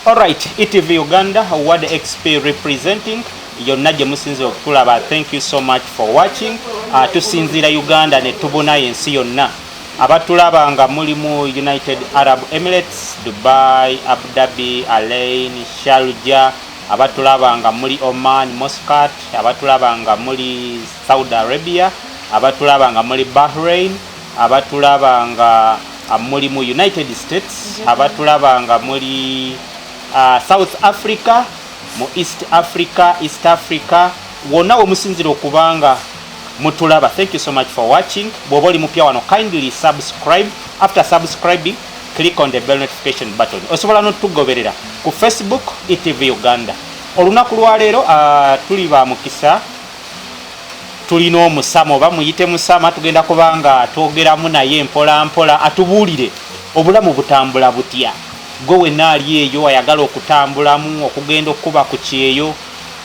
Alright, ETV Uganda, Ward XP representing. Yonna gye musinze okutulaba. Thank you so much for watching. Tusinzira Uganda ne tubona ensi yonna. Abatulaba nga mulimu United Arab Emirates, Dubai, Abu Dhabi, Alain, Sharjah. Abatulaba nga muri Oman, Muscat. Abatulaba nga muri Saudi Arabia. Abatulaba nga muri Bahrain. Abatulaba nga muri mu United States. Abatulaba nga muri South Africa, mu East Africa, East Africa. Wonna omusinzira okubanga mutulaba. Thank you so much for watching. Bw'oba oli mupya wano, kindly subscribe. After subscribing, click on the bell notification button. Osobola n'otugoberera ku Facebook ETV Uganda. Olunaku lwa leero tuli ba mukisa. Tulina omusama oba muyite musama, tugenda kubanga twogeramu naye mpola mpola atubuulire obulamu butambula butya. Gwe wenna ali eyo ayagala okutambulamu okugenda okuba ku kyeyo.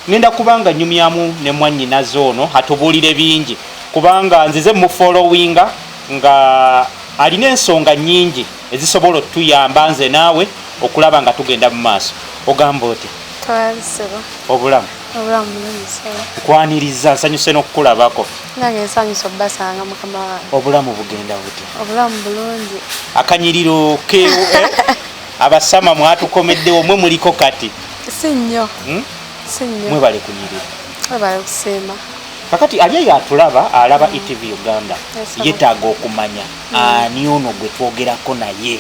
Ngenda kubanga nyumyamu ne mwannyinaze ono atubuulire bingi kubanga nzize mu followinga nga alina ensonga nnyingi ezisobola otuyamba nze naawe okulaba nga tugenda mu maaso. Ogamba oti? Twaliseba. Obulamu? Obulamu bulungi. Nkwaniriza, nsanyuse n'okukulabako. Nange nsanyuse obbasanga mukama wange. Obulamu bugenda buti? Obulamu bulungi. Akanyiriro ke abasama mwatukomeddewo mwe muliko kati? Si nnyo. Si nnyo. Mwebale kunyirira. Mwebale kusiima. Kakati ali yatulaba alaba ETV Uganda yeetaaga okumanya ani ono gwe twogerako naye.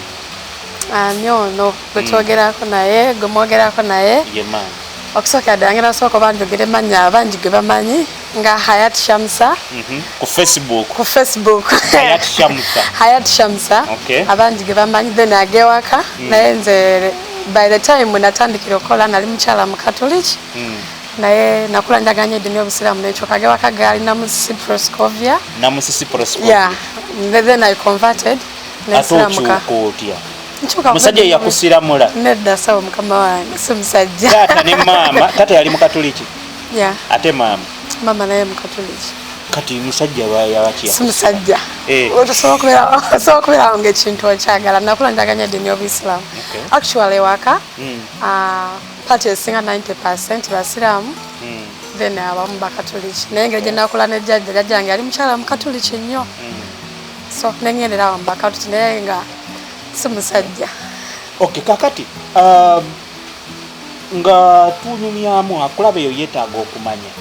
Ani ono gwe twogerako naye, gwe mwogerako naye. Ye maani. Okusooka ddala ngenda kusooka banjogere mannya abangi ge bamanyi nga Hayati Shamsa. Ku Facebook. Ku Facebook. Hayati Shamsa. Hayati Shamsa. Okay. Abangi ge bamanyi then agewaka naye nze by the time natandikira okukola nali mukyala mu Catholic. Naye nakula njaganya eddiini y'Obusiraamu n'ekyoka agewaka galina mu Cyprus-Covia. Yeah. Then I converted. Atuukyuka otya? Musajja yakusiramula? Nedda sawa mukama wange si musajja. Taata ne maama. Taata yali mu Katoliki? Yeah. Ate maama? Mama naye mu Katoliki. Kati musajja yawaki? Si musajja. Osobola okubeerawo ng'ekintu okyagala. Nakula njaganya eddiini y'Obusiraamu. Actually waka party esinga 90% basiraamu. Then abamu bakatoliki. Naye engeri gye nakula ne jjajja yange yali mukyala mu Katoliki nnyo. So nengendera awo mu bakatoliki naye nga si musajja. Okay, kakati nga tunyumyamu akulaba eyo yeetaaga okumanya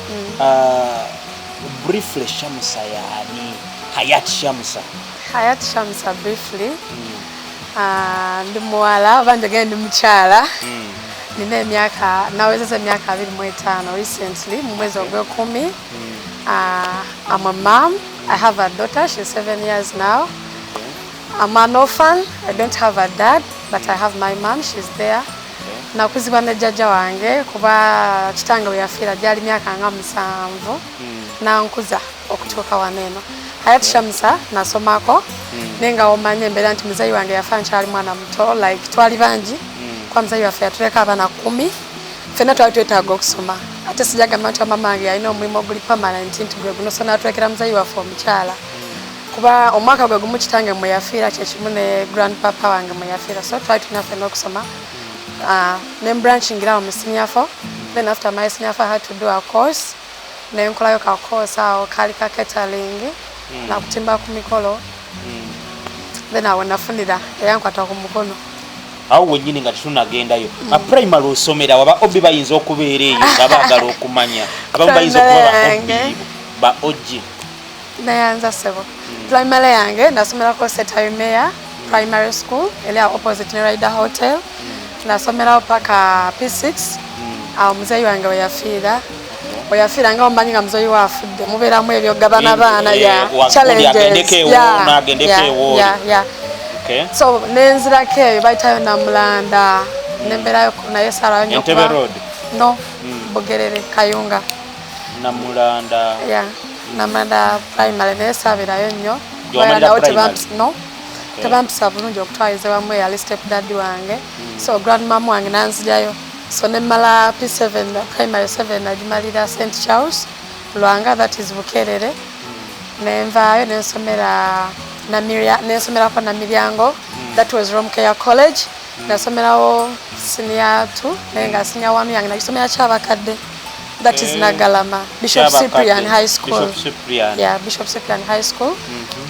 briefly Shamsa yaani Hayati Shamsa. Hayati Shamsa briefly ndi muwala oba njogere ndi mukyala. Nina emyaka nawezeza emyaka 25 recently mu mwezi ogw'ekumi. I'm a mom. I have a daughter. She's 7 years now. I'm an orphan. I don't have a dad, but I have my mom. She's there. Nakuzibwa ne jjajja wange kuba kitange we yafiira gyali myaka nga 7 nankuza okutuuka wano eno. Hayati Shamsa nasomako naye nga omanye embeera nti muzayi wange yafa nkyali mwana muto like twali bangi kwa muzayi waffe yatuleka abaana 10 ffenna twali twetaaga okusoma ate sijagamba nti mama wange alina omulimu oguli permanent nti gwe guno so natulekera muzayi waffe omukyala kuba omwaka gwe gumu kitange mwe yafiira kyekimu ne grandpapa wange mwe yafiira so twali tulina ffenna okusoma then branching around mu senior 4 then after my senior 4 I had to do a course then nkolayo ka course awo kali ka catering na kutimba ku mikolo then awo nafunira eyankwata ku mukono awo wennyini nga tetunagendayo primary osomera waba obi bayinza okubeera eyo nga baagala okumanya abamu bayinza okuba ba ogi nayanza sebo primary yange nasomerako Setayumeya primary school eli opposite ne Rider Hotel nasomerawo paka P6 awo muzeyi wange weyafiira nga omanyi nga muzeyi waafudde mubeeramu ebyo gabana baana ya challenges so nenzirako eyo bayitayo Namulanda nembeerayo naye salayo nyo Entebbe Road no Bugerere Kayunga Namulanda primary naye saabirayo nnyo tebampisa bulungi okutwaliza wamu eyali step daddy wange so grandmama wange nanzirayo so nemala P7 primary 7 nagimalira St Charles Lwanga that is Bukerere nenvaayo nensomera ko na Miryango that was Romkeya College nasomerawo senior 2 naye nga senior 1 yange nakisomera kyabakadde. That is Nagalama, Bishop Cyprian High School. Bishop Cyprian. Yeah, Bishop Cyprian High School.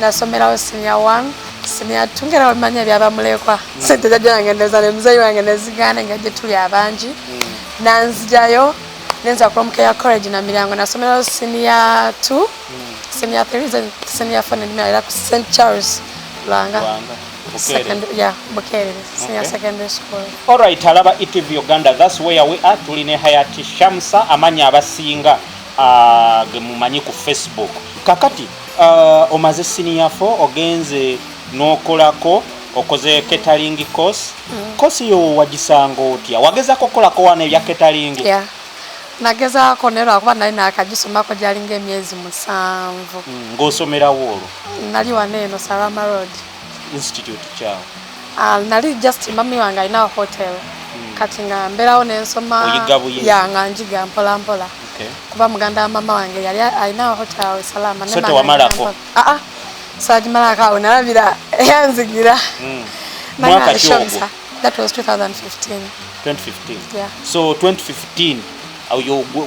Nasomerawo senior 1, senior 2 ngera bamanya byabamulekwa. Sente jajja ngendeza ne muzai wange nezigane ngaje tuli abanji. Nanzijayo nenza ku Mukeya College na Mirango nasomerawo senior 2, senior 3, senior 4 ne mira ku St Charles Langa. Secondary school. All right, alaba ETV Uganda, that's where we are. Tuline Hayati Shamsa amanya abasinga gemumanyi ku Facebook. Kakati omaze senior 4 ogenze nokolako okoze catering course. Course yo wagisanga otya? Wagezako kolako wana ebya catering? Yeah. Nagezako nero akuba nali nakagisomako jalinga emyezi 7. Ng'osomera wolo? Nali waneno Salama Road. Institute chao. Nali just mami wange alina hotel. Kati nga mberawo nensoma ya nga njiga mpola mpola. Okay. Kuba muganda mama wange yali alina hotel Salama. Sote wamalako? Sajimalako nalabira yanzigira. Mwaka Shamsa. That was 2015. 2015. Yeah. So 2015 au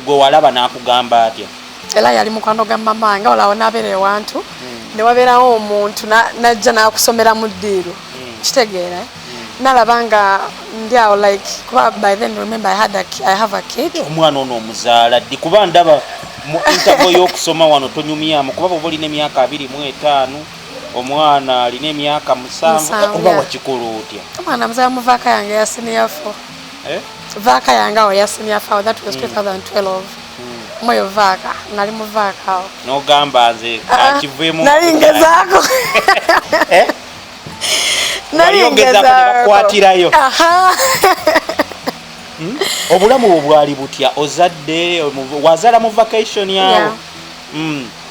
gwe walaba nakugamba atya? Ela yali mukwano ga mama wange olawo nabere wantu. Ne waberawo omuntu najja nakusomera mu ddiiro. Kitegeera. Nalabanga ndiawo like kuba by then remember I have a kid. Omwana ono omuzaala ddi kuba ndaba mu interview y'okusoma wano tonyumyamu kuba bwe olina emyaka 25 omwana alina emyaka 7 kuba wakikolo otya? Omwana muzala mu vaaka yange ya senior 4. Vaaka yange awo ya senior 4, that was 2012. Moyo vaaka nali mu vaaka awo. N'ogamba nze akivuemu. Nali ngezaako. Nali ngezaako. Kwatirayo. Obulamu bwo bwali butya? Ozadde wazala mu vacation yawo?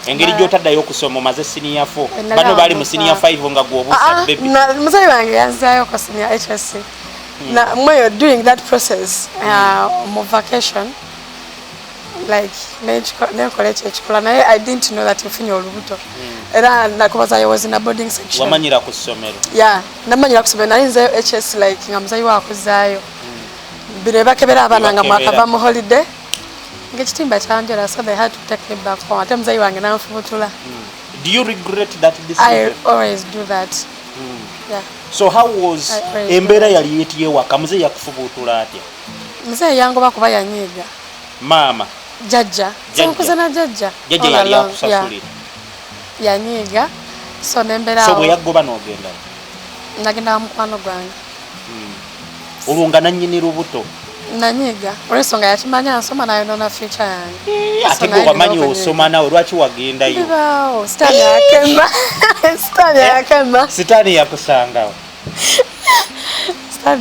Engeri gy'otaddayo okusoma omaze senior 4. Bano baali mu senior 5 nga gwobuusa baby. Muzayi wange yanzaayo ku senior HSC. Na moyo during that process mu vacation like nekola ekikola naye I didn't know that nfunye olubuto era nakubaza I was in a boarding section. Wamanyira ku ssomero? Yeah, namanyira ku ssomero nali nzeyo HS like nga muzayi wakuzaayo bire bakebera abaana nga mwakava mu holiday ng'ekitimba kyanjera so they had to take me back home ate muzayi wange nanfubutula. Do you regret that decision? I always do that. Yeah. So how was embeera yali yetiye waka muzeyi yakufubutula atya? Muzeyi yangoba kuba yanyiiga. Mama Jajja. Nkuze na jajja. Jajja yali akusasulira. Yanyiiga. So nembera. So bwe yagoba n'ogenda? Nagenda mukwano gwange. Olunga nannyini lubuto? Nanyiiga. Olw'ensonga yakimanya nsoma nayo nona future yange. Ate gwe wamanyi osoma nawe lwaki wagendayo? Ndibaawo. Sitaani yakema. Sitaani yakema. Sitaani yakusangawo.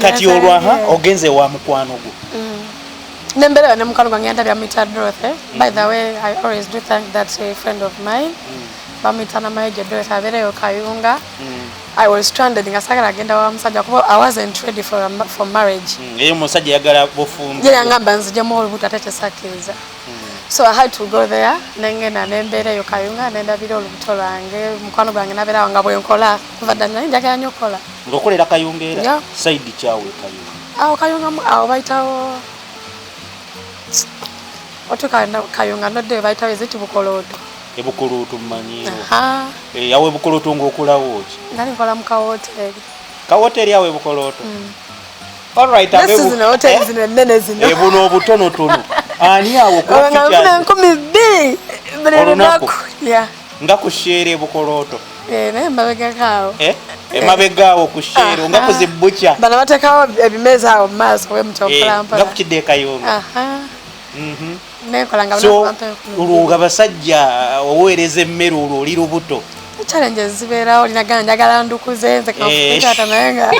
Kati olwaha ogenze wa mukwano gwo? Nembere ne mukwano gwange yandabya Mita Dorothy. By the way, I always do thank that friend of mine. Bamitana mayeje Dorothy abereyo Kayunga. I was stranded ngasagala agenda wa Omusajja kuba I wasn't ready for marriage. Eyo Omusajja yagala bufumbo. Ye yangamba nzije mu olubuto atakesakiriza. So I had to go there nengenda nembereyo Kayunga nendabira olubuto lwange mukwano gwange nabera nga bwe nkola kuvadanya njagala nnyo kola. Ngokolera Kayunga era side kyawe Kayunga. Awo Kayunga awo bayitawo Kayunga nodde bayitawo eziti Bukoloto. Ebukoloto mmanyiiro. Yawe Bukoloto ng'okulawo ki? Nali nkola mu kawoteri. Kawoteri yawe Bukoloto? All right, zino hoteli zino ennene zino. Buno obutonotono. Ani awo kufikya? 12,000 buli lunaku. Nga ku shere Bukoloto. Naye mabegakaawo. Emabega awo ku shere nga kuzibbucha. Bano bateekawo ebimeeza awo mu maaso bwemutyompolampala. Nga ku kidde Kayunga. So olwo basajja oweereza emmere olwo oli lubuto. Challenges zibeerawo olina njagala ndukuze nze kafukaata naye nga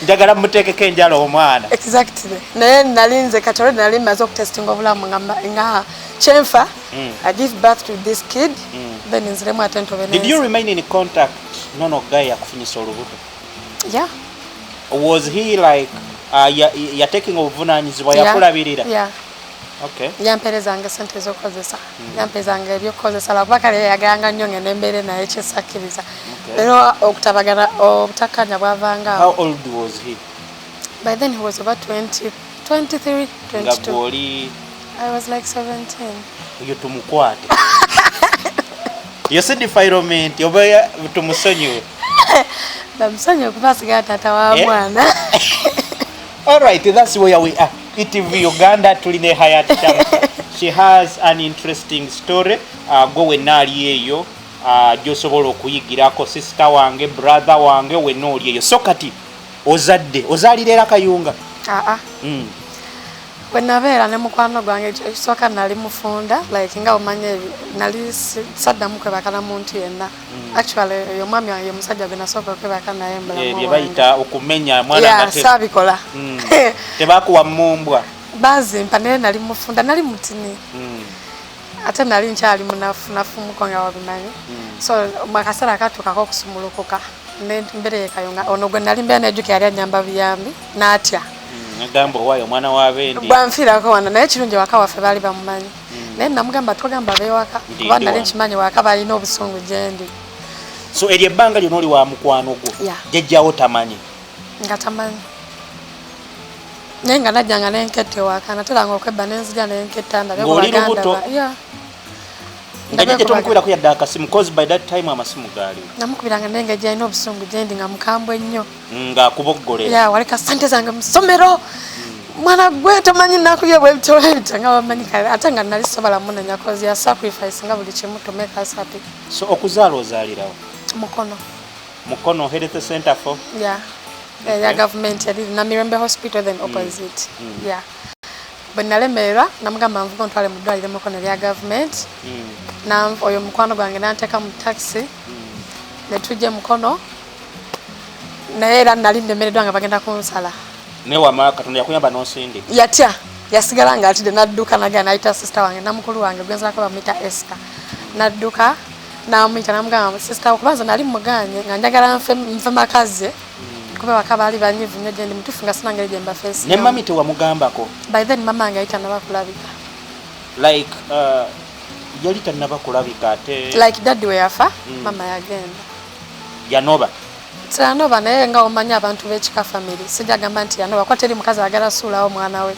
njagala muteekeko enjala omwana. Exactly. Naye nali nze kati olwo nali maze okutestinga obulamu nga kyenfa I give birth to this kid then nziremu ate ntobe. Did you remain in contact nono guy yakufunyisa olubuto? Yeah. Was he like you're taking obuvunanyizibwa yakulabirira? Yeah. Okay. Yamperezanga sente z'okozesa. Yamperezanga ebyokozesa lwakuba kale yagalanga nnyo ng'enda embeere naye kyesakkiriza. Lero okutabagana obutakanya bwavanga. How old was he? By then he was about 20, 23, 22. Ngaboli I was like 17. yo tumukwate. You said defilement oba tumusonyo. Bamusonyo kubasiga tata wa mwana. All right, that's where we are. ETV Uganda tuline Hayati Shamsa. She has an interesting story. Go wenali eyo. Josobola okuyigirako sister wange, brother wange wenoli eyo. So kati ozadde ozalirera kayunga. Bwenabeera ne mukwano gwange ekisooka nali mufunda like nga omanye nali saddamu kwebakana muntu yenna. Actually oyo mwami wange omusajja gwe nasooka okwebakana naye mbulamu bye bayita okumenya mwana ngate saabikola. Tebakuwa mumbwa bazimpa naye nali mufunda nali mutini ate nali nkyali munafu mukonga wabimanyi. So mwakaseera akatuukako okusumulukuka mbere yekayunga ono gwe nali mbeera nejjuka yali anyamba buyambi n'atya ngamba wayo mwana wa bendi bwanfiirako wano naye kirungi waka waffe baali bamumanyi naye namugamba twogamba beewaka kuba nali nkimanyi waka balina obusungu gyendi. So eryo ebbanga lyonna oli wa mukwano gwo jjajjawo tamanyi nga tamanyi naye nga najjanga nenketta ewaka nateranga okwebba nenzija nenketta ndabekubaganda nga jjajja tomukubirako yadde akasimu cause by that time amasimu gaaliwo namukubiranga naye nga gyalina obusungu gyendi nga mukambwe ennyo ng'akuboggolera waleka sente zange mu ssomero mwana gwe tomanyi nakubye bwebitolo ebita nga bamanyi kale ate nga nali sobola munenya cause ya sacrifice nga buli kimu to make us happy. So okuzaala ozaalirawo mukono health center for ya government yali na Mirembe hospital then opposite bwe nalemererwa namugamba nvuga ntwale mu ddwaliro mukono lya government na oyo mukwano gwange nanteeka mu taxi ne tujje mukono naye era nali ndemereddwa nga bagenda kunsala ne wamala Katonda yakuyamba n'osindi yatya yasigala nga atidde nadduka naga nayita sister wange namukulu wange gwenzalako bamuyita Esther nadduka namuyita namugamba sister okubanza nali muganye nga njagala nfe makaze kuba waka baali banyivu nnyo gyendi mutufu nga sinangeri gye mbafeesi ne mami tewamugambako. By then mama wange yayita nabakulabika like yali tannabakulabika ate like daddy we yafa mama yagenda yanoba Yanoba naye nga omanyi abantu b'ekika family sijagamba nti yanoba kwa teri mukazi agala suulawo mwana we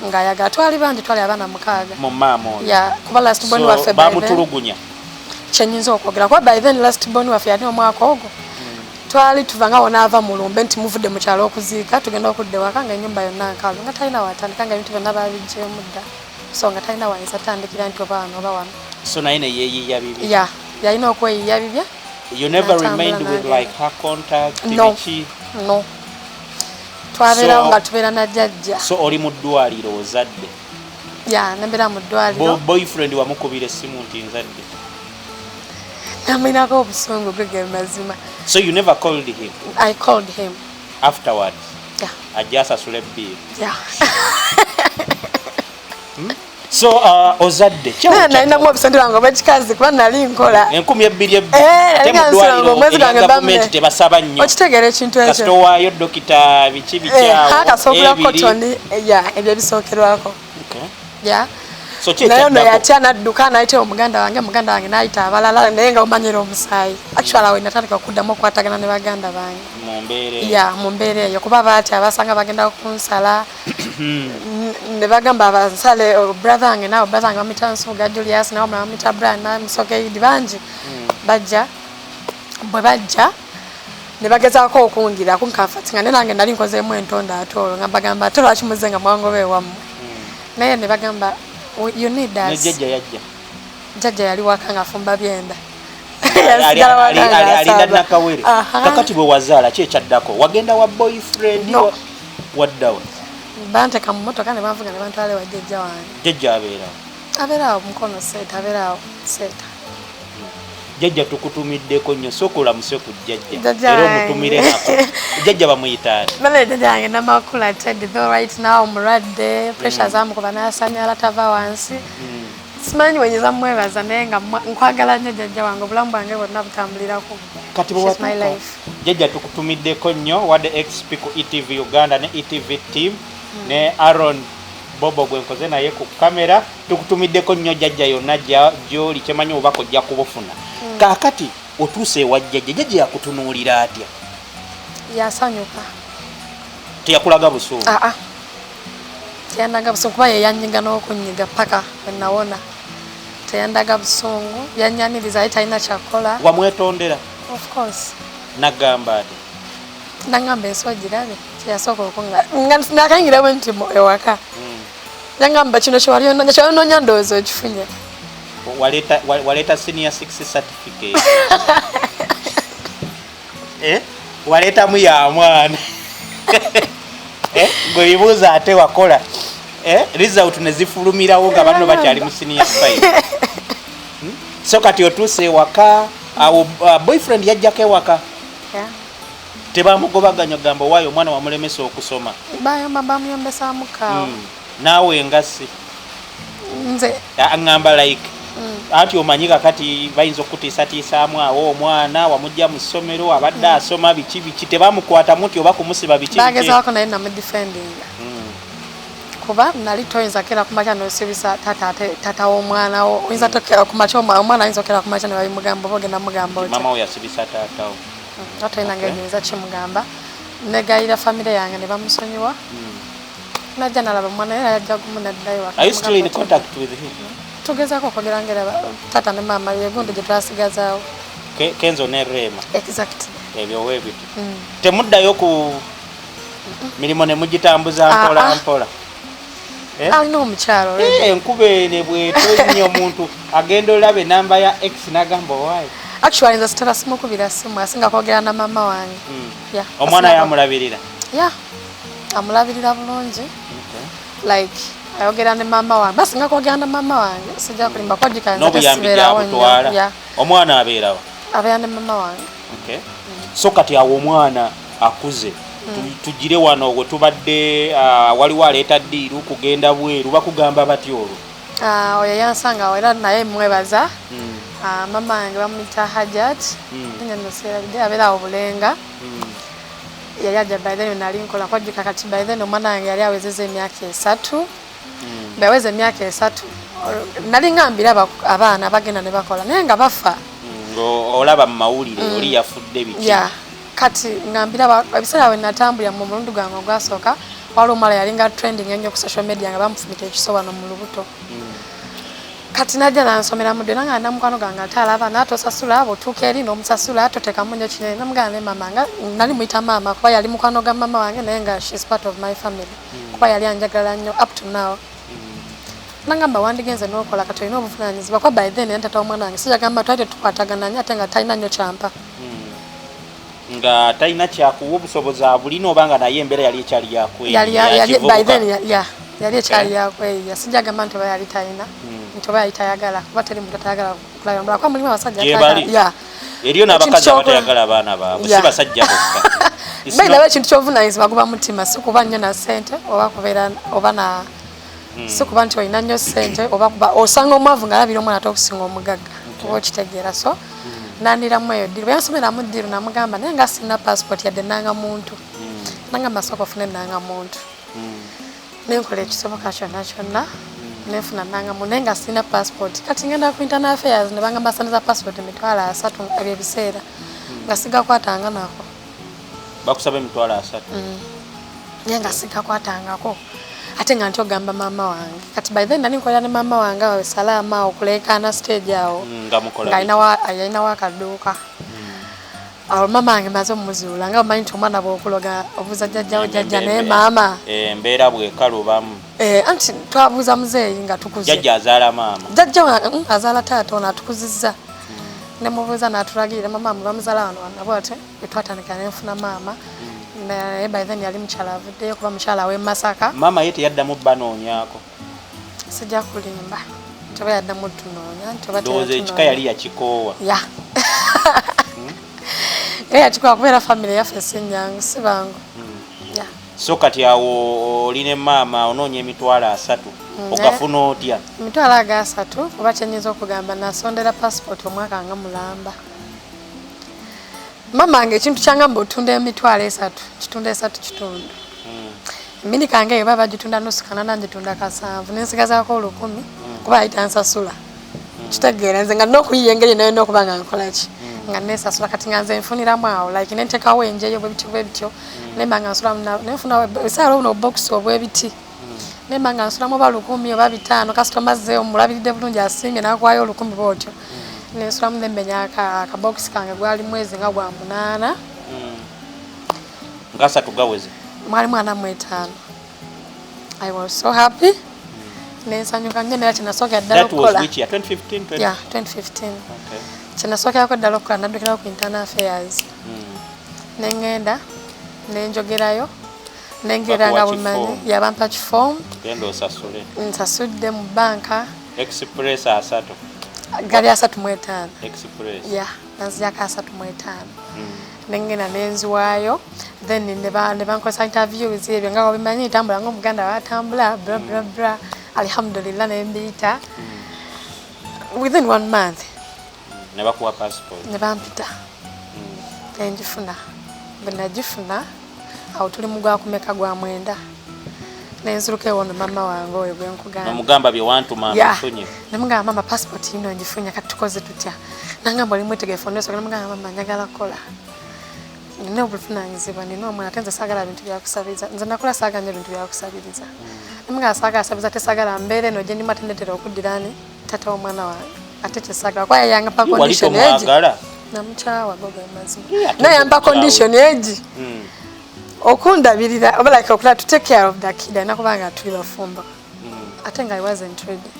nga ayagala twali bangi twali abaana 6 mu maama oyo kuba last born waffe bamutulugunya kyenyinza okwogera kuba by then last born waffe yali omwaka ogwo twali tuva nga wona ava mu lumbe nti muvudde mu kyalo okuziika tugenda okudde waka nga ennyumba yonna nkaalu nga talina watandika nga ebintu byonna babiggyemu dda so nga talina wayinza tandikira nti oba wano oba wano so naye neyeeyiya bibi yalina okweyiya bibye. You never remained with like her contact? No. Twabera nga tubeera na jjajja. So oli mu ddwaliro ozadde? Nembeera mu ddwaliro. Boyfriend wamukubira essimu nti nzadde? Namulinako obusungu gwe mazima. So you never called him? I called him. Afterwards? Ajja asasule bill? So ozadde nalinamu obusente bwange obwekikazi kuba nali nkola 12,000 ate mu ddwaliro gavumenti tebasaba nnyo okitegeera ekintu ekyo kasita owaayo dokita biki bikyawo kasookera kotoni ebyo ebisookerwako naye ono yatya nadduka nayita muganda wange nayita abalala naye nga omanyira omusaayi actually awe natandika okuddamu okukwatagana ne baganda bange mu mbeera eyo kuba batya basanga bagenda kunsala ne bagamba abasale brother wange nawe brother wange bamuyita Nsuuga Julius nawe omulala bamuyita Brian Musoke Idi bangi bajja bwe bajja ne bagezaako okungira kunkafatinga ne nange nali nkozeemu entonda ate olwo nga bagamba ate lwaki muze nga mwangobe ewammwe naye ne bagamba you need us. Jjajja yali waka nga afumba byenda alinda nakawere kakati bwe wazaala ki ekyaddako wagenda wa boyfriend waddawa banteka mu motoka ne banvuga ne bantwala wa jjajja wange jjajja abeerawo mukono seeta abeerawo seeta jjajja tukutumiddeko nnyo sookulamuse ku jjajja era omutumire nako jjajja bamuyitaani bale jjajja wange namakula teddy though right now omulwadde pressure zamukuba n'asanyala tava wansi simanyi wenyeza mwebaza naye nga nkwagala nnyo jjajja wange obulamu bwange bwonna butambulirako kati bwewatuuka jjajja tukutumiddeko nnyo wadde exp ku ETV Uganda ne ETV team ne Aaron Bobo gwenkoze naye ku kamera tukutumiddeko nnyo jjajja yonna gy'oli kyemanyi obubaka ojja kubufuna kaakati otuuse wajja jjajja yakutunuulira atya? Yasanyuka. Teyakulaga busuulu? Teyandaga busungu kuba yeyanyiga n'okunyiga paka bwe nawona. Teyandaga busungu yanyaniriza aye talina kyakola. Wamwetondera? Of course. Nagamba ati? Nagamba enswa girabe kyeyasooka okunga nakayingira bwe nti ewaka. Yangamba kino kyewalinonya ndowooza okifunye. Waleeta senior 6 certificate. Waleetamu ya mwana. Gwe bibuuza ate wakola. Result ne zifulumirawo nga bano bakyali mu senior 5. So kati otuuse ewaka awo boyfriend yajjako ewaka. Tebamugobaganya gamba waayo omwana wamulemesa okusoma. Bayamba bamuyambesa mukaawo. Naawe ngasi. Nze. Angamba like. Ati omanyika kati bayinza okutiisatiisaamu awo omwana wamujja mu ssomero abadde asoma biki tebamukwata muti oba kumusiba biki. Bagezaako naye namudifendinga. Kuba nali toyinza kera kumakya nosibisa tata w'omwana wo. Oyinza tokera kumakya omwana ayinza okera kumakya ne babimugamba oba ogenda mugamba oti. Mama we yasibisa taata wo. Atolina ng'enyinza kimugamba. Negayira famire yange ne bamusonyiwa. Najja nalaba omwana era yajja gumunaddayo waka. Are you still in contact with him? Tugezaako okwogera ng'era tata ne maama yegundi gye twasigazaawo. Kenzo ne Rema. Exactly. Ebyo weebiti. Temuddayo ku mirimu ne mugitambuza mpola mpola. Alina omukyalo. Enkuba ene bw'etonnyo omuntu agenda olaba enamba ya X n'agamba waayo. Actually nze sitera simu kubira simu asinga kwogera na mama wange. Omwana yamulabirira? Amulabirira bulungi. Like ayogera ne mama wange. Basinga kwogera na mama wange. Sijja kulimba kwajika nze tesiberawo nnyo. Omwana abeerawa? Abeera ne mama wange. So kati awo omwana akuze. Tugire wano we tubadde waliwo aleeta ddiiru kugenda bweru bakugamba batyo olwo? Oyo yansanga era naye mwebaza. Mama wange bamuyita Hayati. Nnoserabidde abeera awo Bulenga. Yali ajja by then nali nkola kwajjika kati by then omwana wange yali awezezza emyaka 3. Baweza emyaka 3. Nali ngambira abaana bagenda ne bakola naye nga bafa. Olaba mu mawulire oli yafudde biki? Kati ngambira ebiseera we natambulira mu mulundu gwange ogwasooka waliwo omwala yalinga trending ennyo ku social media nga bamufumita ekisobano mu lubuto. Kati najja nansomera mu ddyo nga namukwano gange ate alaba n'atosasula bw'otuuka eri n'omusasula atotekamu nnyo kinene namugamba ne mama nga nali muyita maama kuba yali mukwano ga mama wange naye nga she's part of my family kuba yali anjagala nnyo up to now. Nangamba wandigenze n'okola kati olina obuvunaanyizibwa kuba by then ntata w'omwana wange sijagamba twali tetukwatagana nnyo ate nga talina nnyo kyampa. Nga talina kyakuwa obusobozi abulina oba nga naye embeera yali ekyali yakweya? Yali ekyali yakweya. Sijagamba nti oba yali talina nti oba yali tayagala kuba teri muntu atayagala kulagambula kuba mulimu abasajja eriyo n'abakazi abatayagala abaana baabwe si basajja bokka. Baina ekintu ky'obuvunaanyizibwa guba mutima si kuba nnyo na ssente oba kubeera oba na si kuba nti olina nnyo ssente oba kuba osanga omwavu ng'alabira omwana ate okusinga omugagga oba okitegeera. So nandiramu eyo ddiru bwe yansomeramu ddiru namugamba naye nga sina passport yadde nnangamuntu nangamba sooka ofune nnangamuntu nenkola ekisoboka kyonna kyonna nenfuna nnangamuntu naye nga sina passport. Kati ngenda ku internal affairs ne bangamba sandiza passport emitwalo 3 ebyo ebiseera nga sigakwatanga nako. Bakusaba emitwalo 3? Naye nga sigakwatangako ate nga nti ogamba mama wange. Kati by then nali nkolera ne mama wange awo Salama okuleekaana stage awo ng'alinawo akaduuka. Awo mama wange maze omuzuula nga omanyi nti omwana bw'okuloga obuuza jjajjawo jjajja naye maama embeera bwekalubamu. Anti twabuuza muzeeyi nga tukuze. Jjajja azaala maama? Jjajja azaala taata ono atukuzizza. Ne mubuuza n'atulagirira mama bamuzaala wano nabo ate bwe twatandika ne nfuna maama. Naye by then yali mukyala avuddeyo kuba mukyala w'e Masaka. Maama ye teyaddamu banoonyaako? Sijja kulimba toba yaddamu tunoonya ndowooza ekika yali yakikoowa. Yakikoowa kubeera famire yaffe si nnyangu si bangu. So kati awo oli ne maama onoonya emitwalo 3 ogafuna otya? Emitwalo aga 3 oba kyenyinza okugamba nasondera passport omwaka nga mulamba. Mama wange ekintu kyangamba otunda emitwalo 3 kitunda 3 kitundu. Mini kange eyo baba gitunda nusu kana nangitunda 7 nensigazaako 1000 kuba ayita nsasula. Kitegeera nze nga n'okuyiya engeri nayo n'okuba nga nkola ki. nga nesasula kati nga nze nfuniramu awo like nentekawo enjeyo bwe bityo nembanga nsulamu nenfuna esaala uno box obwebiti nembanga nsulamu oba 10 oba 5 kasitoma ze omulabiridde bulungi asiimye nakwayo 10 bwotyo nensulamu nembenya akabox kange gwali mwezi nga gwa 8 nga 3 gaweze mwali 45 I was so happy nensanyuka nnyo nera kyenasookera ddala okukola. That was which year? 2015? Yeah, 2015. Okay. Kyenasookera ddala okukola naddukirawo ku internal affairs. Nengenda nenjogerayo nengera nga bumanyi yabampa kifomu genda osasule nsasudde mu banka express asato gali 35 express nanziyako 35 nengenda nenziwaayo then ne bankozesa interviews ebyo nga wabimanyi ntambula ng'omuganda watambula bra bra bra alhamdulillah nembiyita within 1 month ne bakuwa passport ne bampita nenjifuna bwe nagifuna awo tuli mu gwakumeka gwa 9 nenziruka ewono mama wange oyo gwe nkugamba nomugamba bye wantuma mfunye nemugamba mama passport ino ngifunye kati tukoze tutya nangamba oli mwetegefu ndeso nemugamba mama njagala kola nina obuvunanyizibwa nina omwana ate nze saagala bintu byakusabiriza nze nakola saaganya bintu byakusabiriza nemugamba saagala sabiriza tesaagala mbeera eno gye ndima tendetera okuddirani tata w'omwana wange ate kyesaagala kwa yayanga pa condition egi namukyawa gogo mazima naye yampa condition egi okundabirira oba like okula to take care of the kid nakubanga tuli bafumba ate nga I wasn't ready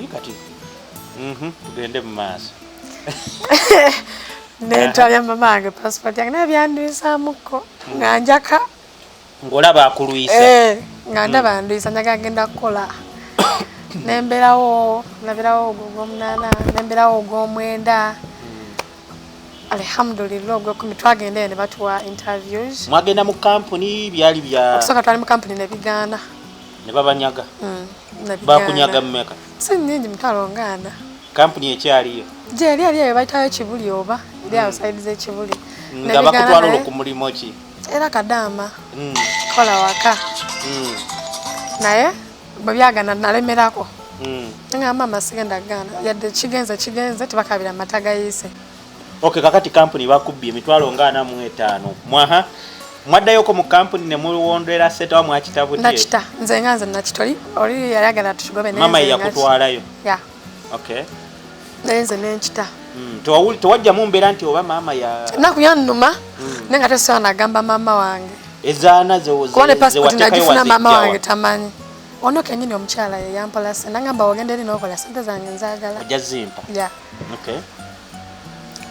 kati tugende mu maaso nentwalya mama wange passport yange naye byanduyisamuko nga njaka ng'olaba akuluyisa nga ndaba nduyisa njagala genda kukola nemberawo nabirawo ogw'omunana nemberawo ogw'omwenda alhamdulillah ogw'ekumi twagenda ne batuwa interviews mwagenda mu kampuni byali bya okusooka twali mu kampuni ne bigaana ne babanyaga bakunyaga mmeka si nnyingi mitwalo ngaana kampuni ekyaliyo gye eri eyo bayitayo Kibuli oba eri awo sayidi z'Ekibuli nga bakutwala olwo ku mulimo ki era Kadama kola waka naye bwe byagana nalemerako ngamba amasigenda gana yadde kigenze tebakabira mata gayise. Okay, kakati kampuni bakubbye emitwalo nga 45 mwaha mwaddayoko mu kampuni ne muwondera seta wa mwakitabu tie nakita nze nganze nakitoli oli yayagala tukigobe neze mama yakutwalayo okay neze nenkita tewajja mu mbeera nti oba mama ya nakuyannuma nenga tesobola nagamba mama wange ezaana zewatekayo mama wange tamanyi ono kenyini omukyala yampola sente nagamba ogenda eri n'okola sente zange nzaagala ajja zimpa okay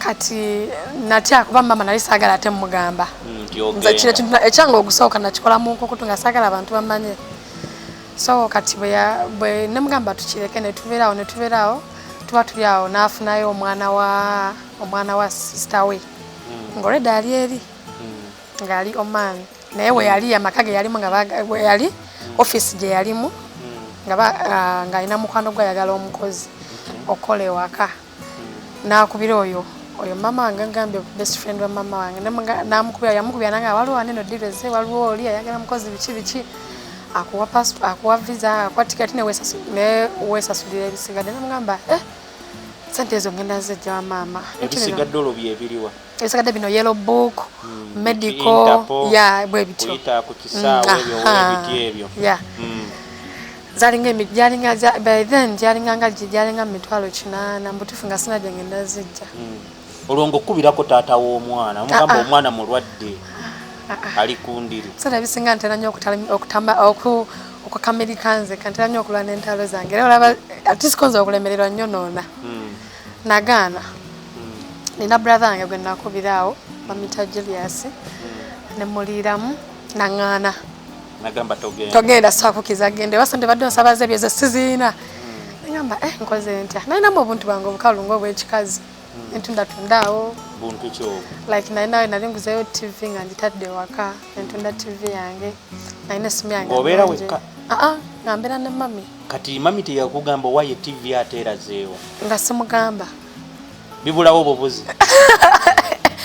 kati natya kuba mama nali saagala ate mugamba nze kino kintu ekyange ogusooka nakikola mu nkukutu nga saagala abantu bamanye so kati bwe nemugamba tukireke ne tubeerawo tuba tuli awo n'afunayo omwana wa sister we ng'olwedde ali eri ng'ali Oman naye we yali amaka ge yalimu nga yali office gye yalimu nga alina mukwano gwe ayagala omukozi okola ewaka n'akubira oyo mama wange ngambye best friend wa mama wange yamukubira nanga waliwo aneno direze waliwo oli ayagala mukozi biki akuwa passport akuwa visa akuwa ticket ne wesasulira ebisigadde namugamba sente ezo ngenda zijja wa mama ebisigadde olwo byebiriwa ebisigadde bino yellow book medical bwe bityo kuyita ku kisaawe ebyo jalinga mitwalo 8 mbutufu nga sina gyengenda zijja olwo ng'okkubirako taata w'omwana omugamba omwana mulwadde ali ku ndiri sala bisinga ntera nnyo okukamirikanze kantera nnyo okulwa n'entalo zange era olaba atisikonza okulemererwa nnyo noona nagaana nina brother wange gwe nakubiraawo bamita Julius nemuliiramu naŋŋaana nagamba togenda sakukiza gende wasonde badde osabaze ebyo ze siziina nagamba nkoze ntya nalinamu obuntu bwange obukalu ng'obwekikazi entundatundaawo buntu kyo like nali nguzeyo TV nga ngitadde waka entunda TV yange nalina essimu yange obeera wekka nga mbeera ne mami kati mami teyakugamba owaye TV ate erazeewo nga simugamba bibulawo obubuzi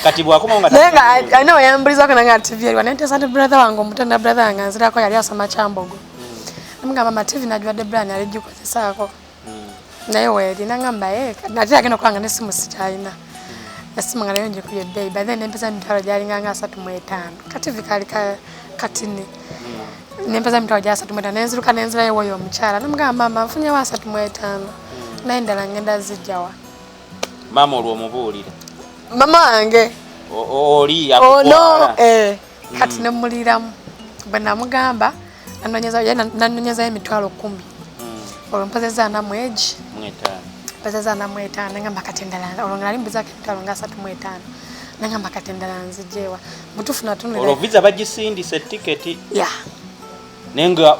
kati bwakomawo nga naye nga alina weyambulizako nanga TV eriwa naye nteesa nti brother wange omutenda brother wange anzirako yali asoma Kyambogo namugamba ma TV nagiwadde brani aligikozesaako naye weeri nangamba nate agenda okulanga nesimu sikyalina esimu nga nayo njikubye ebbeeyi by then nempeza emitwalo gyalinganga 35 kati vikali katini nempeza emitwalo gya 35 nenziruka nenzirayo woyo omukyala namugamba mama nfunyewo 35 naye endala ngenda zijjawa mama olwo omubuulira mama wange oli ono kati nemuliramu bwe namugamba nanonyezayo emitwalo 10 olwo mpozeza namweji mpozeza namwetaano nengamba kati endala olwo nga nali mbuzako emitwalo nga 35 nengamba kati endala nzijewa mutuufu natunula olwo visa bagisindise tiketi nenga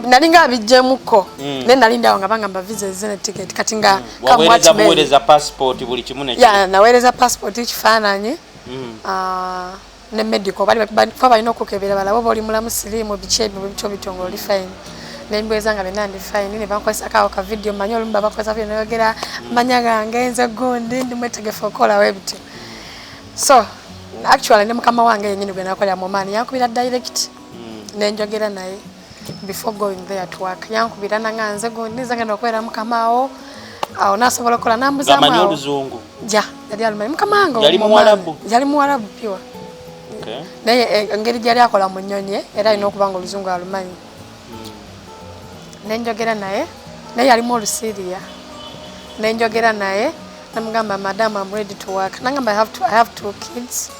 nali nga abijjemuko naye nali ndawo nga bangamba visa ezine tiketi kati nga waweereza passport buli kimu naweereza passport ekifaananyi ne medical balina okukebera balabo boli mulamu siriimu biki ebyo bityo bitongolo oli fine nembweza nga bena ndi fine ne bankozesa kawo ka video manyi olumu babakozesa video nayogera manya gange nze gundi ndi mwetegefu okolawo ebityo so actually ne mukama wange yennyini gwe nakolera mu maani yankubira direct nenjogera naye before going there to work yankubira nanga nze gundi zagenda okwera mukamawo awo nasobola okukola nambuzamu amanyi oluzungu yali alumanyi mukama wange yali muwalabu piwa naye engeri gyali akola mu nnyonyi era alina okuba nga oluzungu alumanyi nenjogera naye yalimu olusiiriya nenjogera naye namugamba madam I'm ready to work nangamba I have 2 kids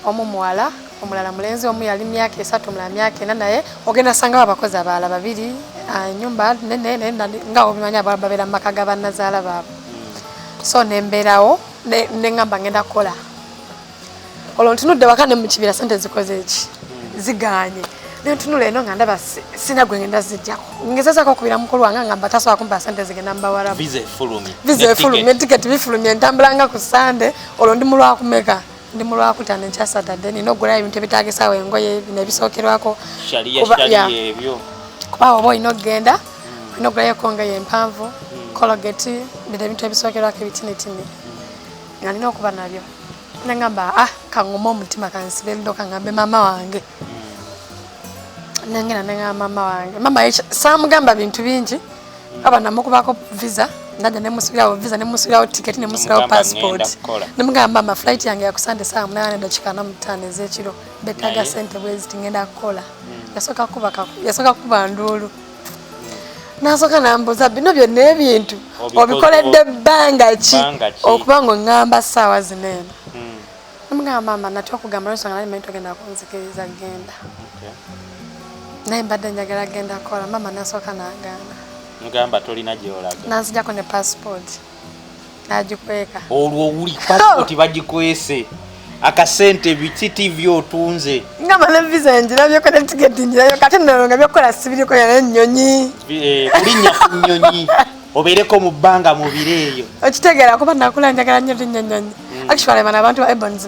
omu muwala omulala mulenzi omu yali myaka 3 omulala myaka 4 naye ogenda sangawo abakozi abalala 2 nyumba nga obimanyi abalala babeera mu maka ga bannazaala baabwe so nembeerawo nengamba ngenda kukola olwo ntunudde waka ne mu kibira sente zikoze eki ziganye nentunula eno nga ndaba sina gwe ngenda zijjako ngezezaako okubira mukulu wange ngamba tasobola kumpa sente zigenda mu Bawarabu visa efulumye tiketi bifulumye ntambulanga ku Sande olwo ndi mulwakumeka ndi mulwakutano nkya Saturday nina ogulayo ebintu ebitaagisaawo engoye nebisookerwako ebyo kuba oba olina okgenda olina ogulayo kongoye empanvu kologeti bino ebintu ebisookerwako ebitinitini nga nina okuba nabyo nengamba kanguma omutima kansibe ndo kangambe mama wange nengera nengamba mama wange mama samugamba bintu bingi aba namukubako visa ndaja nemusubirawo visa nemusubirawo ticket nemusubirawo passport nemugamba mama flight yange ya ku Sunday saa 8:45 ez'ekiro betaga sente bwezi tingenda kukola yasoka kuba ndulu nasoka nambuza bino byonna ebintu obikoledde bbanga ki okuba nga ngamba saawa zinene namugamba mama natya okugamba nsonga nali manyi togenda kunzikiriza genda naye mbadde njagala genda kola mama nasoka nagaana mugamba tolina gyolaga nanzijako ne passport nagikweka olwo owuli passport bagikwese akasente bititi byotunze ngamba ne visa njirabyoko ne ticket njirayo kati nalonga byokola sibiriko yana ennyonyi kulinnya ku nnyonyi obeereko mu bbanga mu bireeyo okitegeera kuba nakula njagala nnyo ennyonyi actually bana abantu ba Ebonzi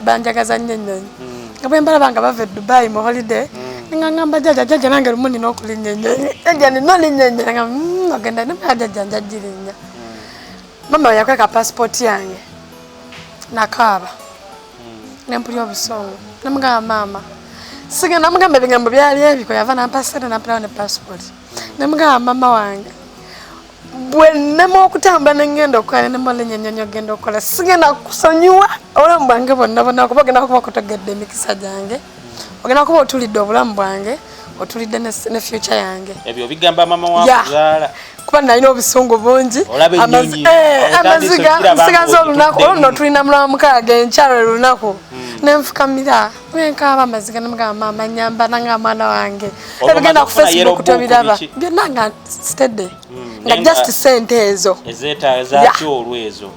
banjagaza nnyo ennyonyi nga bwe mbalaba nga bava e Dubai mu holiday ngamba jaja nange lumu nina okulinnya ennyonyi jaja nina olinnya ennyonyi nga ogenda jaja njagirinya mama yakweka passport yange nakaaba nempulya obusongo namugamba mama sigenda namugamba ebigambo byali ebiko yava nampasere nampirawo ne passport namugamba mama wange bwe nnema okutambula nengenda okukola nemolenya ennyonyi ogenda okukola sigenda kusonyiwa obulamu bwange bonna kuba ogenda kuba okutegedde emikisa gyange ogenda kuba otulidde obulamu bwange otulidde ne future yange ebyo bigamba mama wakuzaala kuba nalina obusungu bungi amaziga nsigaza olunaku olwo tulina mulama mukaaga enkyalo lunaku nenfukamira nenkaaba amaziga nemugamba mama nyamba nanga mwana wange ebigenda ku Facebook tobiraba byonna nga stede nga just sente ezo ezetazaaki olwezo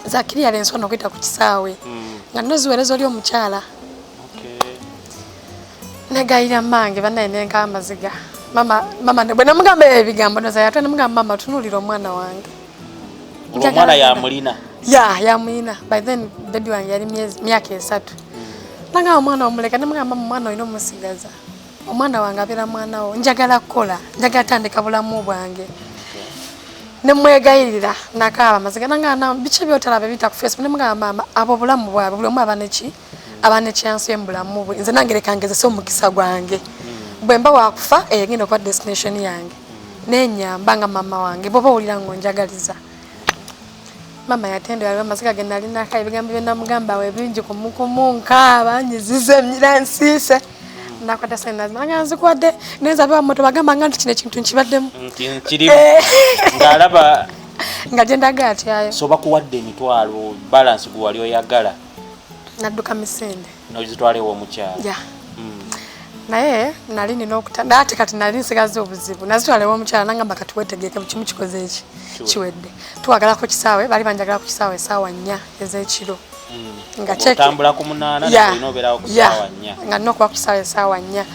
za clearance wano okuyita ku kisaawe nga noziweereza oli omukyala negayira mange banaye nenka amaziga mama bwe namugamba ebigambo noza yatwe namugamba mama tunulira omwana wange omwana yamulina yamulina by then baby wange yali myaka 3 nanga omwana omuleka namugamba mwana olina omusigaza omwana wange abeera mwana wo njagala kukola njagala tandika bulamu bwange nemwegayirira nakaaba amaziga nanga biki byotalaba bita ku Facebook namugamba mama abo bulamu bwabwe buli omu abane chance y'embulamu bwe nze nange lekangezesa omukisa gwange bwe mba wakufa ngenda okuba destination yange nenyamba nga mama wange bwoba owulira ngonjagaliza mama yatendera Amaziga ge nalinako ebigambo bye namugamba we bingi kumukumunkaaba nyizize emnyira nsiise nakwata sena nga nzikuwadde nenza bwa moto bagamba nga nti kino ekintu nkibaddemu kirimu ng'alaba nga gyendaga atyayo so bakuwadde emitwalo balance gwe wali oyagala nadduka misinde nozitwalewo omukyala naye nali nina okutanda ate kati nali nsigaze obuzibu nazitwalewo omukyala nangamba kati wetegeeke kimu kikoze eki kiwedde tuwagalako kisaawe bali banjagalako kisaawe essaawa 4 ez'ekiro nga otambula ku 8 n'obeerawo ku ssaawa 4 nga nina okuba ku kisaawe essaawa 4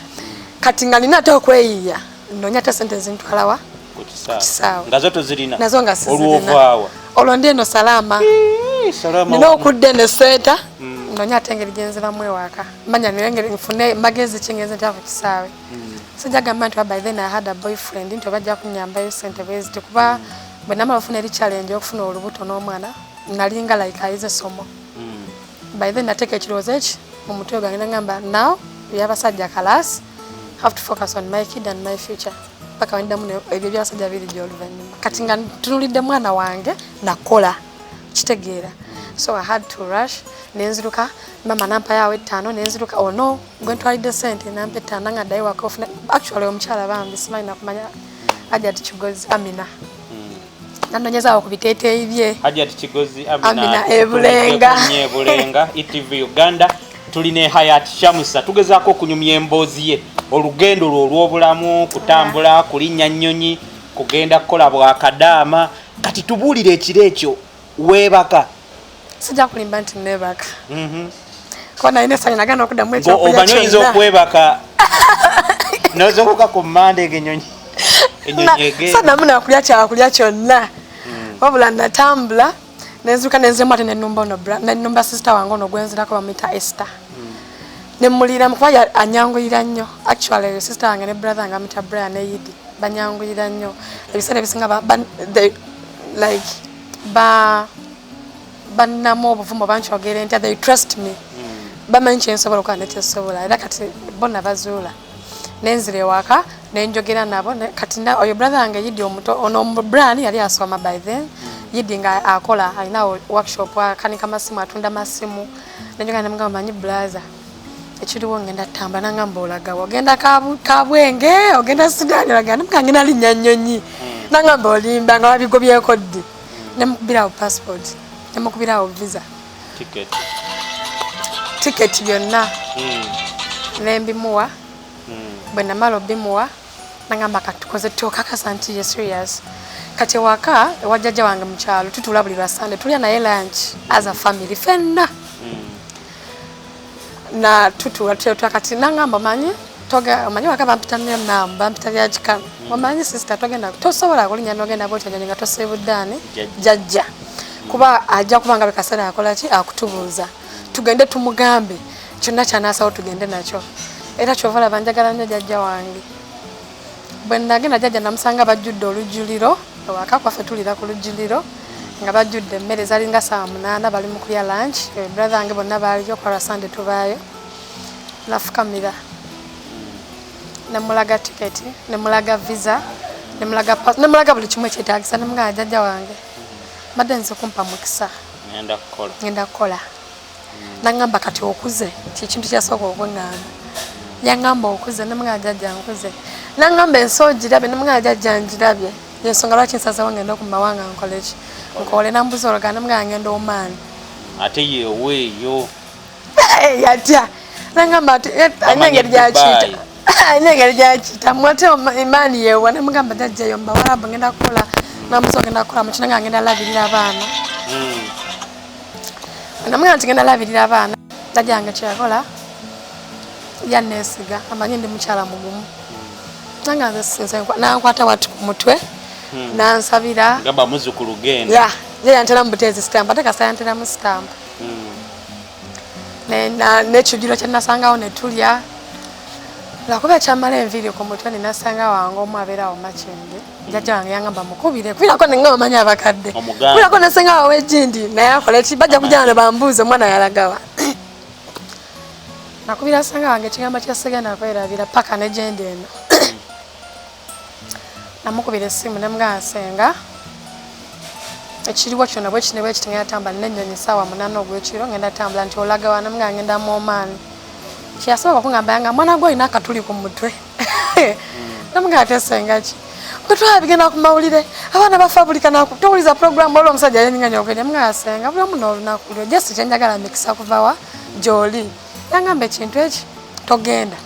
kati nga nina ate okweyiya noonya ate sente zintwalawa ku kisaawe nga zo tozirina nazo nga olwovaawa olwo ndi eno salaama nina okudde ne seeta noonya ate engeri gyenziramu ewaka manya nengeri nfune magezi kingenze ntya ku kisaawe sijja gamba nti by then I had a boyfriend nti obajja kunyambayo sente bweziti kuba bwe namala ofuna eri challenge okufuna olubuto n'omwana nalinga like ayize somo by then nateeka ekirowoozo eki mu mutwe gwange nagamba now byabasajja kalas have to focus on my kid and my future paka wendamu ebyo byabasajja biri gy'oluvannyuma kati nga tunulidde mwana wange nakola kitegeera so I had to rush nenziruka mama nampayo 5 nenziruka ono gwe ntwalidde sente nampa 5 nga ddayo waka ofuna actually omukyala bambi simanyi nakumanya Hayati Kigozi Amina nanonyezaawo ku biteeteeyi bye Hayati Kigozi Amina Ebulenga ETV Uganda tuline Hayati Shamsa tugezaako okunyumya emboozi ye olugendo lwo olw'obulamu kutambula kulinnya nnyonyi kugenda kukola bwa Kadama kati tubuulire ekiro ekyo weebaka sijja kulimba nti neebaka ko naye nesanya nagana okuddamu ekyokulya omanyi oyinza okwebaka nozokuka ku mmande egenyonyi sanamu nakulya kyakulya kyonna wabula natambula nenziruka nenziremu ate nenumba ono nenumba sister wange ono gwenzirako bamuyita Esther nemulira mukuba anyanguyira nnyo actually sister wange ne brother wange bamuyita Brian ne Yidi banyanguyira nnyo ebiseera ebisinga like banamu obuvumo bankyogera ntya they trust me bamanyi kyensobola okuba nekyesobola era kati bonna bazuula nenzire ewaka nenjogera nabo kati oyo brother wange Yidi omuto ono Brian yali asoma by then Yidi nga akola alina workshop akanika masimu atunda masimu nenjogera nemugamba manyi brother ekiriwo ngenda tamba nangamba olagawa ogenda kabwenge ogenda Sudani olagana mukangena linnya nnyonyi nangamba olimba nga wabigobyeko ddi nemukubirawo passport nemukubirawo visa ticket byonna nembimuwa bwe namala obimuwa nangamba katukoze tukakasa nti ye serious kati waka wajjajja wange mu kyalo tutula buli lwa Sunday tulya naye lunch as a family fenna na tutula kati nangamba manyi waka bampita namba bampita lya kikano omanyi sister togenda tosobola kulinya nogenda bwotyo nga tosebuddani jajja kuba ajja kubanga bekaseera akola ki akutubuuza tugende tumugambe kyonna kyanasawo tugende nakyo era kyovala banjagala nnyo jajja wange bwe nagenda jajja namusanga bajjudde olujjuliro ewaka kwaffe tulira ku lujjuliro nga bajjudde emmere zalinga saa 8 bali mu kulya lunch brother wange bonna baaliyo kwa Sunday tubaayo nafukamira nemulaga tiketi nemulaga visa nemulaga buli kimu ekyetaagisa nemugamba jajja wange mbadde nze kumpa mukisa ngenda kukola nangamba kati okuze kyekintu kyasooka okweŋŋamba yaŋŋamba okuze nemugamba jajja nkuze nangamba ensi ogirabye nemugamba jajja ngirabye yensonga lwaki nsazewo ngenda okumawanga nkoleki nkole nambuza ologana nemugamba ngenda omaani ate yeweeyo yatya nangamba ati alina engeri gyakiyita alina engeri gyakiyita mwate imaani yewa nemugamba jajjayo mbawalabu ngenda kukola namuza ogenda kukola mukina nga ngenda labirira abaana namugamba nti ngenda labirira abaana jajja yange kyeyakola yanneesiga amanyi ndi mukyala mugumu nanga nze nankwata wati ku mutwe nansabira gamba muzukulu genda ye yantera mu buteezi sitampa ate kasa yantera mu sitampa n'ekijjulo kye nasangawo ne tulya lwakuba ekyamala enviiri ku mutwe ne nasanga wange omu abeerawo Makindi jajja wange yangamba mukubire kubirako nenga bamanyi abakadde kubirako nasenga wawe ejindi naye akola eki bajja kujjana ne bambuuza omwana yalagawa nakubira sanga wange ekigambo kya segenda kwerabira paka ne genda eno namukubira essimu ne mugamba Senga ekiriwo kyonna bwe kinebwe kitengera tamba n'ennyonyi ssaawa 8 ogw'ekiro ngenda tambula nti olaga wana mugamba ngenda mu Omaani kyeyasooka kungamba nga mwana gwe olina akatuli ku mutwe namugamba te Senga ki kutwala bigenda ku mawulire abaana bafa buli kanaku towuliza programu olwo omusajja yenyinganya okugenda mugamba Senga buli omu n'olunaku lwe just kyenjagala mikisa kuvawa gy'oli yangamba ekintu eki togenda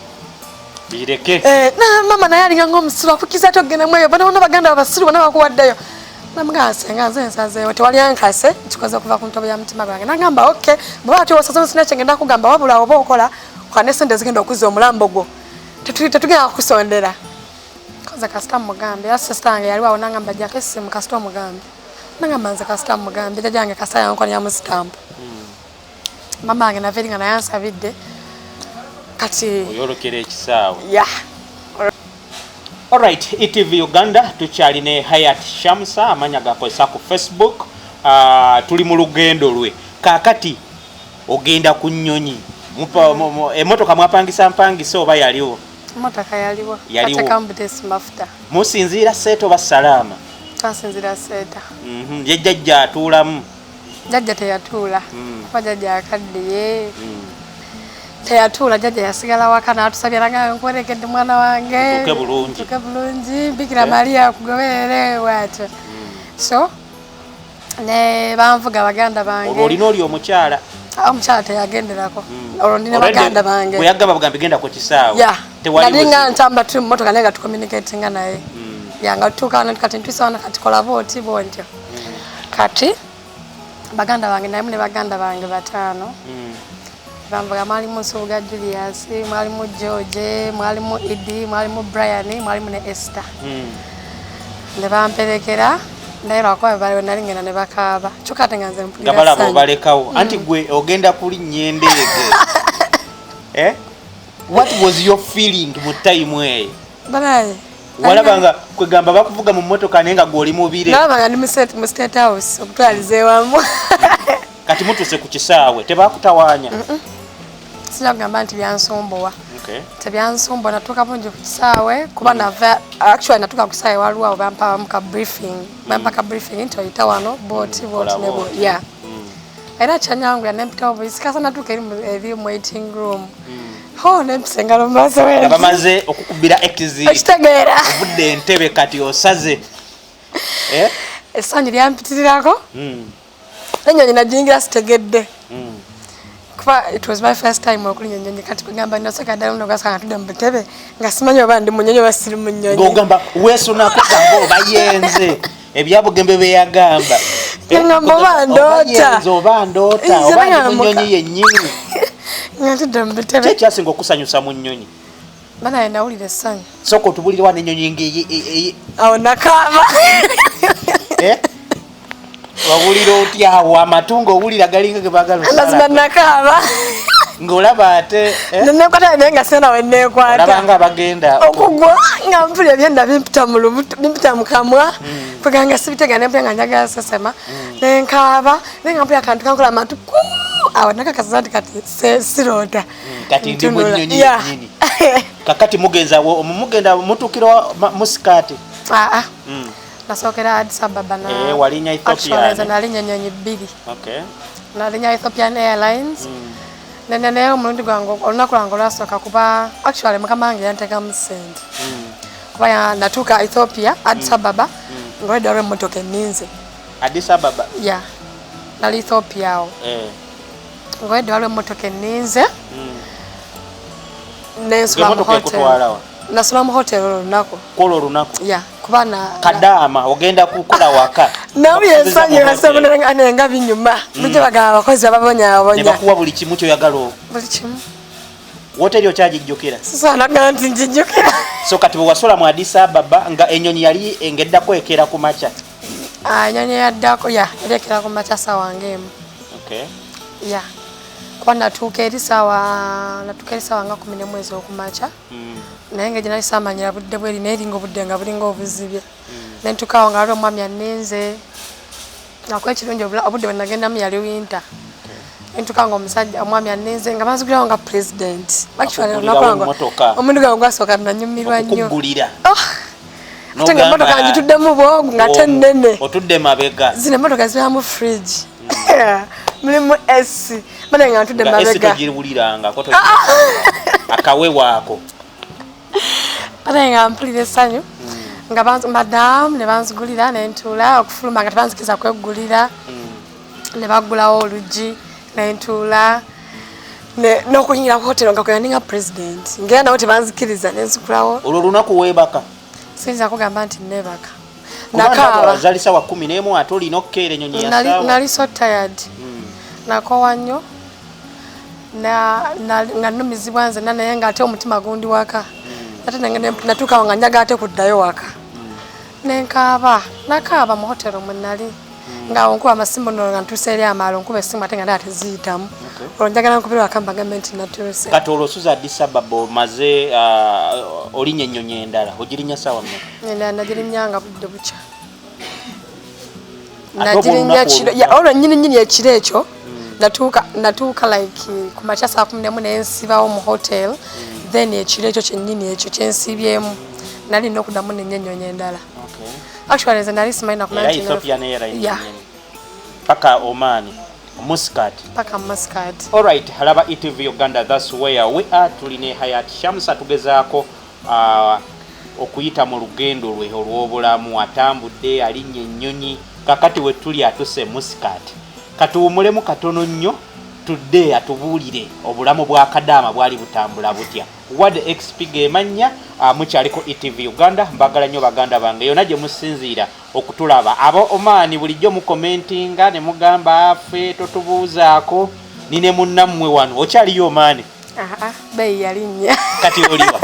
bireke na mama naye alinga ng'omusiru akukiza togenda mweyo bana baganda abasiru bana bakuwaddeyo namugamba Senga nze nsazeewo tewali ankase kikoze okuva ku ntobo ya mutima gwange nagamba okay bwaba tiwosaze sina kyengenda kugamba wabula oba okola kwane sente zigenda okuzza omulambo gwo tetugenda kukusondera koza kasita mugambe ya sister yange yali wawo nangamba jjako essimu kasita omugambe nangamba nze kasita mugambe jjajja yange kasita yankola ya musitampu mama wange naveri nga naye ansabidde kati oyolokera ekisaawe yeah. Alright, ETV Uganda tukyali ne Hayati Shamsa amanya gakozesa ku Facebook tuli mu lugendo lwe kakati ogenda ku nnyonyi emotoka mwapangisa mpangisa oba yaliwo motoka yaliwo yaliwo mafuta musinziira seeto ba salama twasinziira seeta jjajja atuulamu jjajja teyatuula kuba jjajja akaddiye teyatuula jjajja yasigala waka n'atusabye naga nkwerekedde mwana wange tuke bulungi Bikira Maria akugoberere bwatyo so ne banvuga baganda bange olwo olina oli omukyala omukyala teyagenderako olwo ndina baganda bange bwe yagamba bagamba genda ku kisaawe nali nga ntamba tuli mu motoka naye nga tucommunicatinga naye yanga tutuuka kati ntwisa wana kati kola booti bontyo kati baganda bange naye ne baganda bange 5 bamvuga mwalimu Nsubuga Julius mwalimu George mwalimu Idi mwalimu Brian mwalimu ne Esther ne bamperekera naye lwakuba baliwe nali ngenda ne bakaaba kyokka ate nga nze mpulira nga balaba obalekawo anti gwe ogenda kulinnya endeege what was your feeling mu time eyo banaye walabanga kwegamba bakuvuga mu mmotoka naye nga gw'oli mubire nalabanga ndi mu state house okutwaliza ewamu kati mutuse ku kisaawe tebakutawaanya sijja kugamba nti byansumbuwa tebyansumbuwa natuuka bungi ku kisaawe kuba nava actually natuuka ku kisaawe waliwo awo bampa briefing nti oyita wano booti nebo era kyanyangula nempitawo buisikasa natuuka eri mu waiting room nempisa engalo mu maaso bamaze okukubira ekitegeera ovudde entebe kati osaze essanyu lyampitirirako n'ennyonyi najingira sitegedde kuba it was my first time okulinya ennyonyi kati kugamba noseka ddala muno gwasanga tudde mu butebe nga simanyi oba ndi mu nnyonyi oba siri mu nnyonyi ng'ogamba weesunako gamba oba yenze ebyabugembe beyagamba ngamba oba ndoota oba ndi mu nnyonyi yennyini nga tudde mu butebe kyekyasinga okusanyusa mu nnyonyi banaye nawulira essanyu sooka otubulirwa n'ennyonyi ng'eye awo nakaaba wabulira otya awo amatu ng'owulira galinga ge baagala amazima nakaaba ng'olaba ate nenekwata naye nga sena we neekwata olabanga abagenda okugwa nga mpulira ebyenda bimpita mu kamwa kweganga sibitega nempulira nga njagala sesema nenkaaba naye nga mpulira akantu kankola amatu awo nakakasaza nti kati siroota kati ndi mu nnyonyi yennyini kakati mugenda mutuukira musikaati nasookera Addis Ababa walinya Ethiopia nalinya ennyonyi 2 nalinya Ethiopian Airlines naye omulundi gwange olunaku lwange olwasooka kuba actually mukama wange yanteekamu ssente kuba natuuka Ethiopia Addis Ababa ng'olwedda lw'emmotoka enninze Addis Ababa nali Ethiopia awo ng'olwedda lw'emmotoka enninze nasula mu hotel olunaku kuba Kadama ogenda kukola waka nawulira ensanyu nga binyuma bijja bagamba abakozi ababonyabonya ne bakuwa buli kimu kyoyagala buli kimu woteri okyagijjukira sisaanaga nti njijjukira so kati bwe wasula mu Addis Ababa nga ennyonyi yali engeddako ekera ku makya ennyonyi yaddako yali ekera ku makya saawa ng'emu kuba natuuka eri saawa nga 11 ez'okumakya naye nga gye nali saamanyira budde bweri naye eringa obudde nga bulinga obuzibye nentukaawo nga waliwo omwami aninze nakuba ekirungi obudde bwe nagendamu yali winta nentukaa nga omusajja omwami aninze nga banzigirawo nga president omundu gwange gwasooka nanyumirwa nnyo ate nga emmotoka ngituddemu bwongu nga te nnene otudde mabega zino emmotoka zibamu fridge mulimu esi mane nga ntudde mabega togiwulirangako akawewaako ate nga mpulira essanyu nga madamu ne banzigulira nentuula okufuluma nga tebanzikiza kweggulira ne bagulawo oluggi nentuula n'okunyira ku hotelo nga kweyandinga president ngera nawo tebanzikiriza nenzigulawo olwo olunaku weebaka siyinza kugamba nti neebaka nakaaba zalisa wa 11 ate olina okukeera ennyonyi ya saawa nali so tired nakowa nnyo nga nnumizibwa nzenna naye ng'ate omutima gundi waka ate natuukawo nga njaga ate kuddayo waka nakaaba mu hotelo mwe nali ngaawo nkuba amasimbo nno nga ntuuse eri amaalo nkuba essimu ate nga ndaa teziyitamu olwo njagala nkubira waka mbagambe nti natuuse kati olwo osuza Addis Ababa omaze olinya ennyonyi endala ogirinya saawa mmeka nagirinnya nga budde bukya nagirinnya kiro olwo nnyini ekiro ekyo natuuka like ku makya saa 11 nensibawo mu hotel then ekiro ekyo kyennyini ekyo kyensibyemu nali nina okuddamu nenya ennyonyi endala actually nze nali simanyi nakumanya paka Oman Muscat paka Muscat. All right, halaba ETV Uganda, that's where we are. Tuline Hayati Shamsa tugezaako okuyita mu lugendo lwe olw'obulamu atambudde alinnye ennyonyi kakati we tuli atuse Muscat katuwumulemu katono nnyo tudde atubuulire obulamu bwa Kadama bwali butambula butya Wad XP gemanya mukyaliko ETV Uganda mbagala nnyo baganda bange yona gye musinziira okutulaba abo Oman bulijjo mu commentinga ne mugamba afe totubuuzaako nine munnammwe wano okyaliyo Oman beeyi yalinnya kati oliwa